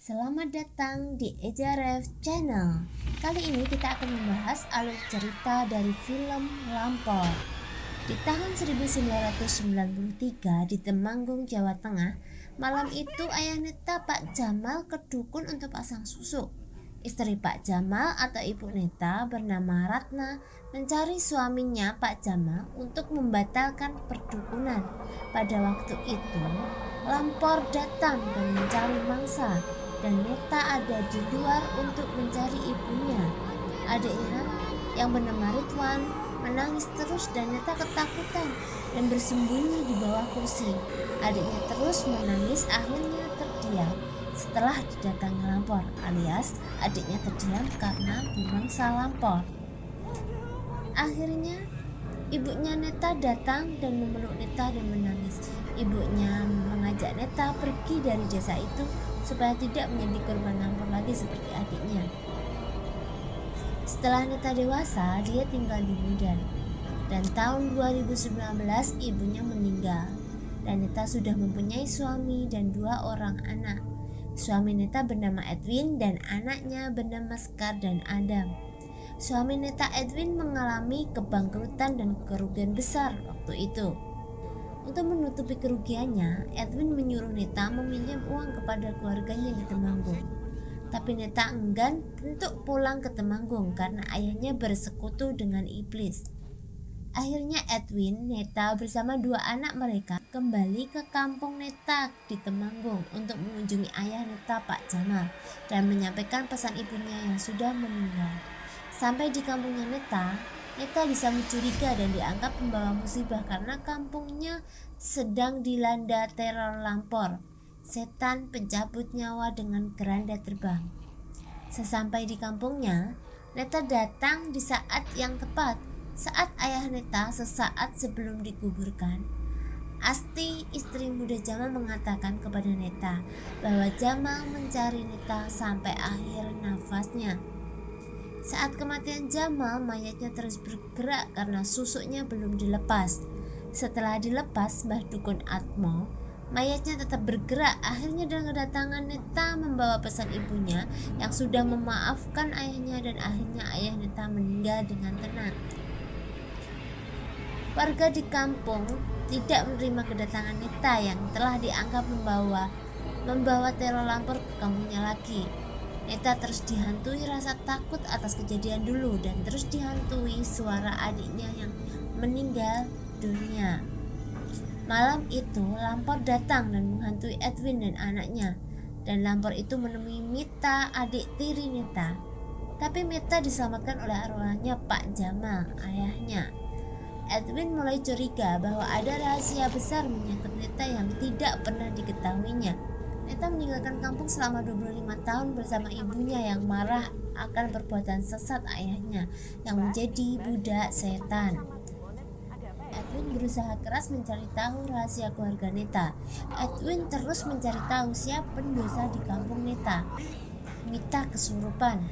Selamat datang di Ejaref Channel. Kali ini kita akan membahas alur cerita dari film Lampor. Di tahun 1993 di Temanggung, Jawa Tengah, malam itu ayah Neta Pak Jamal ke dukun untuk pasang susu. Istri Pak Jamal atau Ibu Neta bernama Ratna mencari suaminya Pak Jamal untuk membatalkan perdukunan. Pada waktu itu, Lampor datang dan mencari mangsa, dan Neta ada di luar untuk mencari ibunya. Adiknya yang bernama Ridwan menangis terus dan Neta ketakutan dan bersembunyi di bawah kursi. Adiknya terus menangis, akhirnya terdiam setelah didatangi Lampor, alias adiknya terdiam karena bumangsa Lampor. Akhirnya ibunya Neta datang dan memeluk Neta dan menangis. Ibunya mengajak Neta pergi dari desa itu supaya tidak menjadi korban Lampor lagi seperti adiknya. Setelah Neta dewasa, dia tinggal di Medan. Dan tahun 2019 ibunya meninggal. Dan Neta sudah mempunyai suami dan 2 orang anak. Suami Neta bernama Edwin dan anaknya bernama Sekar dan Adam. Suami Neta Edwin mengalami kebangkrutan dan kerugian besar waktu itu. Untuk menutupi kerugiannya, Edwin menyuruh Neta meminjam uang kepada keluarganya di Temanggung. Tapi Neta enggan untuk pulang ke Temanggung karena ayahnya bersekutu dengan iblis. Akhirnya Edwin, Neta bersama 2 anak mereka kembali ke kampung Neta di Temanggung untuk mengunjungi ayah Neta Pak Jamal dan menyampaikan pesan ibunya yang sudah meninggal. Sampai di kampungnya Neta disambut curiga dan dianggap pembawa musibah karena kampungnya sedang dilanda teror Lampor, setan pencabut nyawa dengan keranda terbang. Sesampai di kampungnya, Neta datang di saat yang tepat, saat ayah Neta sesaat sebelum dikuburkan. Asti, istri muda Jamal, mengatakan kepada Neta bahwa Jamal mencari Neta sampai akhir nafasnya. Saat kematian Jamal, mayatnya terus bergerak karena susuknya belum dilepas. Setelah dilepas Mbah Dukun Atmo, mayatnya tetap bergerak. Akhirnya dengan kedatangan Neta membawa pesan ibunya yang sudah memaafkan ayahnya, dan akhirnya ayah Neta meninggal dengan tenang. Warga di kampung tidak menerima kedatangan Neta yang telah dianggap membawa teror Lampor ke kampungnya lagi. Neta terus dihantui rasa takut atas kejadian dulu dan terus dihantui suara adiknya yang meninggal dunia. Malam itu Lampor datang dan menghantui Edwin dan anaknya, dan Lampor itu menemui Mita, adik tiri Neta. Tapi Mita diselamatkan oleh arwahnya Pak Jamal, ayahnya. Edwin mulai curiga bahwa ada rahasia besar menyangkut Neta yang tidak pernah diketahuinya. Neta meninggalkan kampung selama 25 tahun bersama ibunya yang marah akan perbuatan sesat ayahnya yang menjadi budak setan. Edwin berusaha keras mencari tahu rahasia keluarga Neta. Edwin terus mencari tahu siapa pendosa di kampung Neta. Mita kesurupan.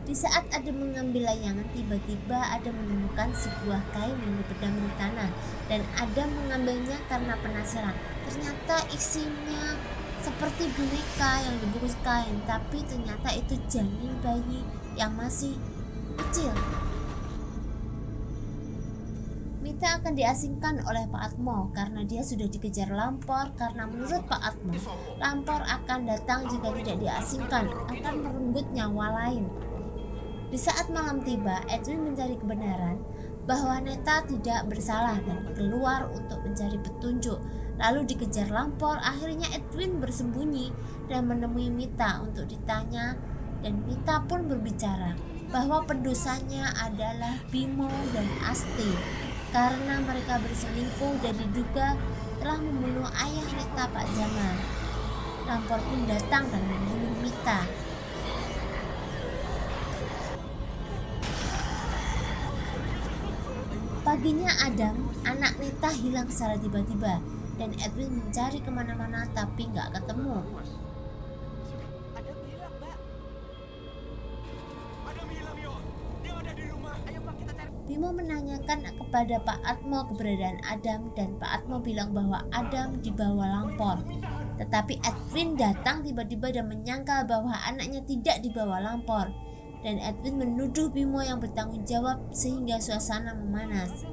Di saat Adam mengambil layangan, tiba-tiba Adam menemukan sebuah kain yang dipendam di tanah, dan Adam mengambilnya karena penasaran. Ternyata isinya seperti boneka yang dibungkus kain, tapi ternyata itu janin bayi yang masih kecil. Mita akan diasingkan oleh Pak Atmo karena dia sudah dikejar Lampor, karena menurut Pak Atmo, Lampor akan datang jika tidak diasingkan, akan merenggut nyawa lain. Di saat malam tiba, Edwin mencari kebenaran bahwa Neta tidak bersalah dan keluar untuk mencari petunjuk. Lalu dikejar Lampor. Akhirnya Edwin bersembunyi dan menemui Mita untuk ditanya, dan Mita pun berbicara bahwa pendosanya adalah Bimo dan Asti karena mereka berselingkuh dan diduga telah membunuh ayah Neta Pak Jamal. Lampor pun datang dan membunuh Mita. Paginya Adam, anak Neta, hilang secara tiba-tiba, dan Edwin mencari kemana-mana tapi nggak ketemu. Adam hilang, Mbak. Adam hilang, yo. Dia ada di rumah. Ayo, Mbak, kita cari. Bimo menanyakan kepada Pak Atmo keberadaan Adam, dan Pak Atmo bilang bahwa Adam dibawa Lampor. Tetapi Edwin datang tiba-tiba dan menyangkal bahwa anaknya tidak dibawa Lampor. Dan Edwin menuduh Bimo yang bertanggung jawab sehingga suasana memanas.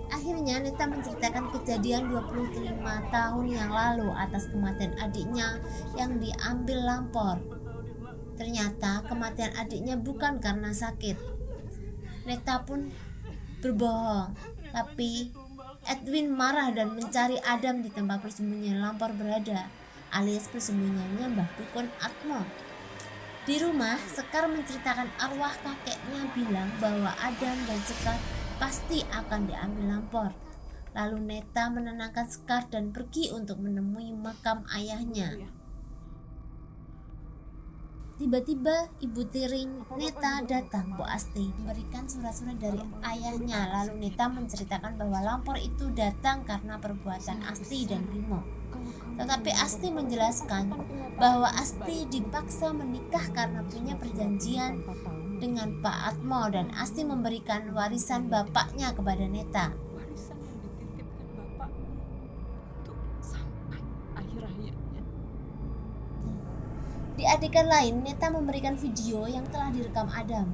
Akhirnya Neta menceritakan kejadian 25 tahun yang lalu atas kematian adiknya yang diambil Lampor. Ternyata kematian adiknya bukan karena sakit. Neta pun berbohong, tapi Edwin marah dan mencari Adam di tempat persembunyian Lampor berada, alias persembunyiannya Mbah Dukun Atmo. Di rumah, Sekar menceritakan arwah kakeknya bilang bahwa Adam dan Sekar pasti akan diambil Lampor. Lalu Neta menenangkan Sekar dan pergi untuk menemui makam ayahnya. Tiba-tiba ibu tiring Neta datang, Bu Asti, memberikan surat-surat dari ayahnya. Lalu Neta menceritakan bahwa Lampor itu datang karena perbuatan Asti dan Bimo. Tetapi Asti menjelaskan bahwa Asti dipaksa menikah karena punya perjanjian dengan Pak Atmo, dan Asti memberikan warisan bapaknya kepada Neta. Warisan yang dititipkan Bapak untuk sampai akhir hayatnya. Di adegan lain, Neta memberikan video yang telah direkam Adam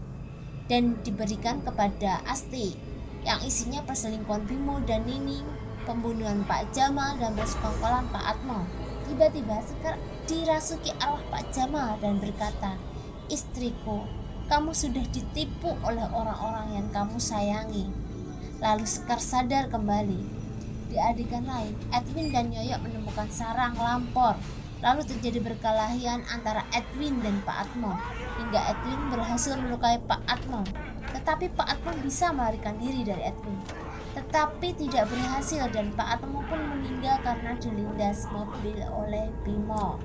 dan diberikan kepada Asti, yang isinya perselingkuhan Bimo dan Nining, pembunuhan Pak Jamal, dan persekongkolan Pak Atmo. Tiba-tiba Sekar dirasuki arwah Pak Jamal dan berkata, "Istriku, kamu sudah ditipu oleh orang-orang yang kamu sayangi." Lalu Sekar sadar kembali. Di adegan lain, Edwin dan Yoyok menemukan sarang Lampor. Lalu terjadi perkelahian antara Edwin dan Pak Atmo, hingga Edwin berhasil melukai Pak Atmo. Tetapi Pak Atmo bisa melarikan diri dari Edwin, tetapi tidak berhasil, dan Pak Atmo pun meninggal karena dilindas mobil oleh Bimo.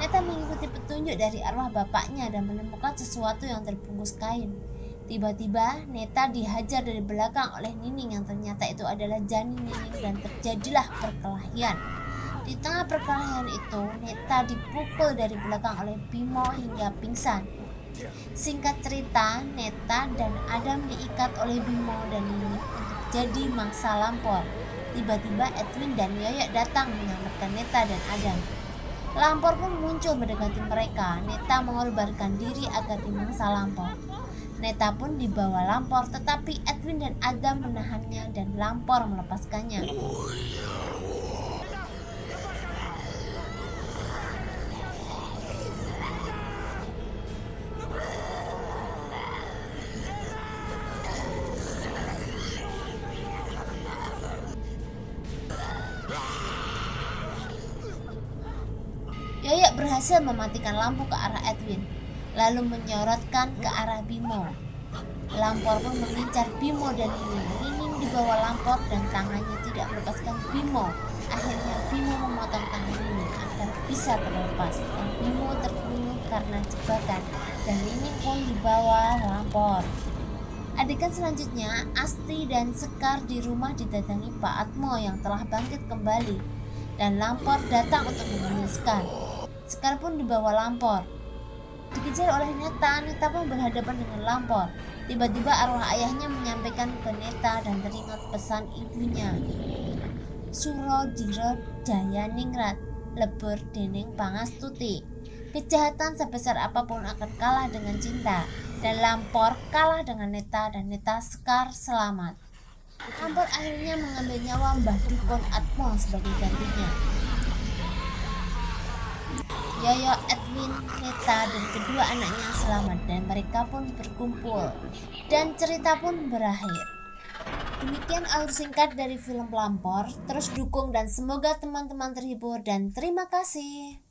Neta mengikuti petunjuk dari arwah bapaknya dan menemukan sesuatu yang terbungkus kain. Tiba-tiba Neta dihajar dari belakang oleh Nining yang ternyata itu adalah janin Nining, dan terjadilah perkelahian. Di tengah perkelahian itu, Neta dipukul dari belakang oleh Bimo hingga pingsan. Singkat cerita, Neta dan Adam diikat oleh Bimo dan Nining untuk jadi mangsa Lampor. Tiba-tiba Edwin dan Yoyok datang menyelamatkan Neta dan Adam. Lampor pun muncul mendekati mereka. Neta mengorbankan diri agar dimangsa Lampor. Neta pun dibawa Lampor, tetapi Edwin dan Adam menahannya dan Lampor melepaskannya. Yoyok berhasil mematikan lampu ke arah Edwin, lalu menyorotkan ke arah Bimo. Lampor pun mengincar Bimo dan Nining. Nining dibawa Lampor dan tangannya tidak melepaskan Bimo. Akhirnya Bimo memotong tangan Nining agar bisa terlepas, dan Bimo terbunuh karena jebakan, dan Nining pun dibawa Lampor. Adegan selanjutnya, Asti dan Sekar di rumah didatangi Pak Atmo yang telah bangkit kembali, dan Lampor datang untuk mengambil Sekar. Sekar pun dibawa Lampor. Dikejar oleh Neta, Neta pun berhadapan dengan Lampor. Tiba-tiba arwah ayahnya menyampaikan ke Neta dan teringat pesan ibunya. Suro diro jaya ningrat, lebur dening pangastuti. Kejahatan sebesar apapun akan kalah dengan cinta, dan Lampor kalah dengan Neta, dan Neta Sekar selamat. Lampor akhirnya mengambil nyawa Mbah Dukun Atmo sebagai gantinya. Yoyok, Edwin, Neta, dan kedua anaknya selamat, dan mereka pun berkumpul, dan cerita pun berakhir. Demikian alur singkat dari film Lampor. Terus dukung dan semoga teman-teman terhibur, dan terima kasih.